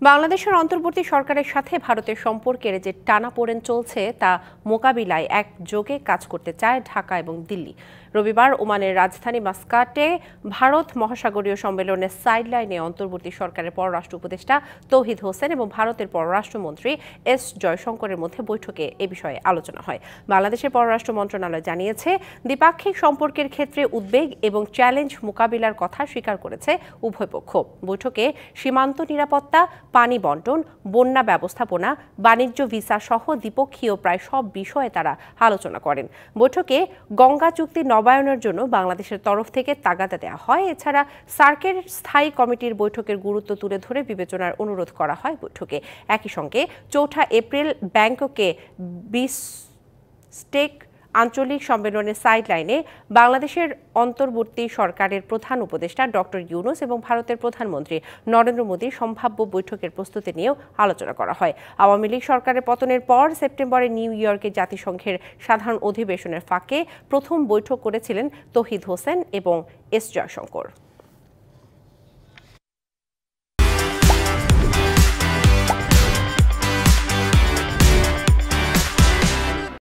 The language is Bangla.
বাংলাদেশের অন্তর্বর্তী সরকারের সাথে ভারতের সম্পর্কের যে টানাপোড়েন চলছে তা মোকাবিলায় একযোগে কাজ করতে চায় ঢাকা এবং দিল্লি। রবিবার ওমানের রাজধানী মাস্কাটে ভারত মহাসাগরীয় সম্মেলনের সাইডলাইনে অন্তর্বর্তী সরকারের পররাষ্ট্র উপদেষ্টা তৌহিদ হোসেন এবং ভারতের পররাষ্ট্রমন্ত্রী এস জয়শঙ্করের মধ্যে বৈঠকে এ বিষয়ে আলোচনা হয়। বাংলাদেশের পররাষ্ট্র মন্ত্রণালয় জানিয়েছে, দ্বিপাক্ষিক সম্পর্কের ক্ষেত্রে উদ্বেগ এবং চ্যালেঞ্জ মোকাবিলার কথা স্বীকার করেছে উভয় পক্ষ। বৈঠকে সীমান্ত নিরাপত্তা, পানি বন্টন, বন্যা ব্যবস্থাপনা, বাণিজ্য ভিসা সহ দ্বিপক্ষীয় প্রায় সব বিষয়ে তারা আলোচনা করেন। বৈঠকে গঙ্গা চুক্তি নবায়নের জন্য বাংলাদেশের তরফ থেকে তাগাদা দেওয়া হয়। এছাড়া সার্কের স্থায়ী কমিটির বৈঠকের গুরুত্ব তুলে ধরে বিবেচনার অনুরোধ করা হয় বৈঠকে। একই সঙ্গে ৪ এপ্রিল ব্যাংককে বিমস্টেক আঞ্চলিক সম্মেলনের সাইডলাইনে বাংলাদেশের অন্তর্বর্তী সরকারের প্রধান উপদেষ্টা ডক্টর ইউনূস এবং ভারতের প্রধানমন্ত্রী নরেন্দ্র মোদীর সম্ভাব্য বৈঠকের প্রস্তুতি নিয়েও আলোচনা করা হয়। আওয়ামী লীগ সরকারের পতনের পর সেপ্টেম্বরে নিউ ইয়র্কে জাতিসংঘের সাধারণ অধিবেশনের ফাঁকে প্রথম বৈঠক করেছিলেন তৌহিদ হোসেন এবং এস জয়শঙ্কর।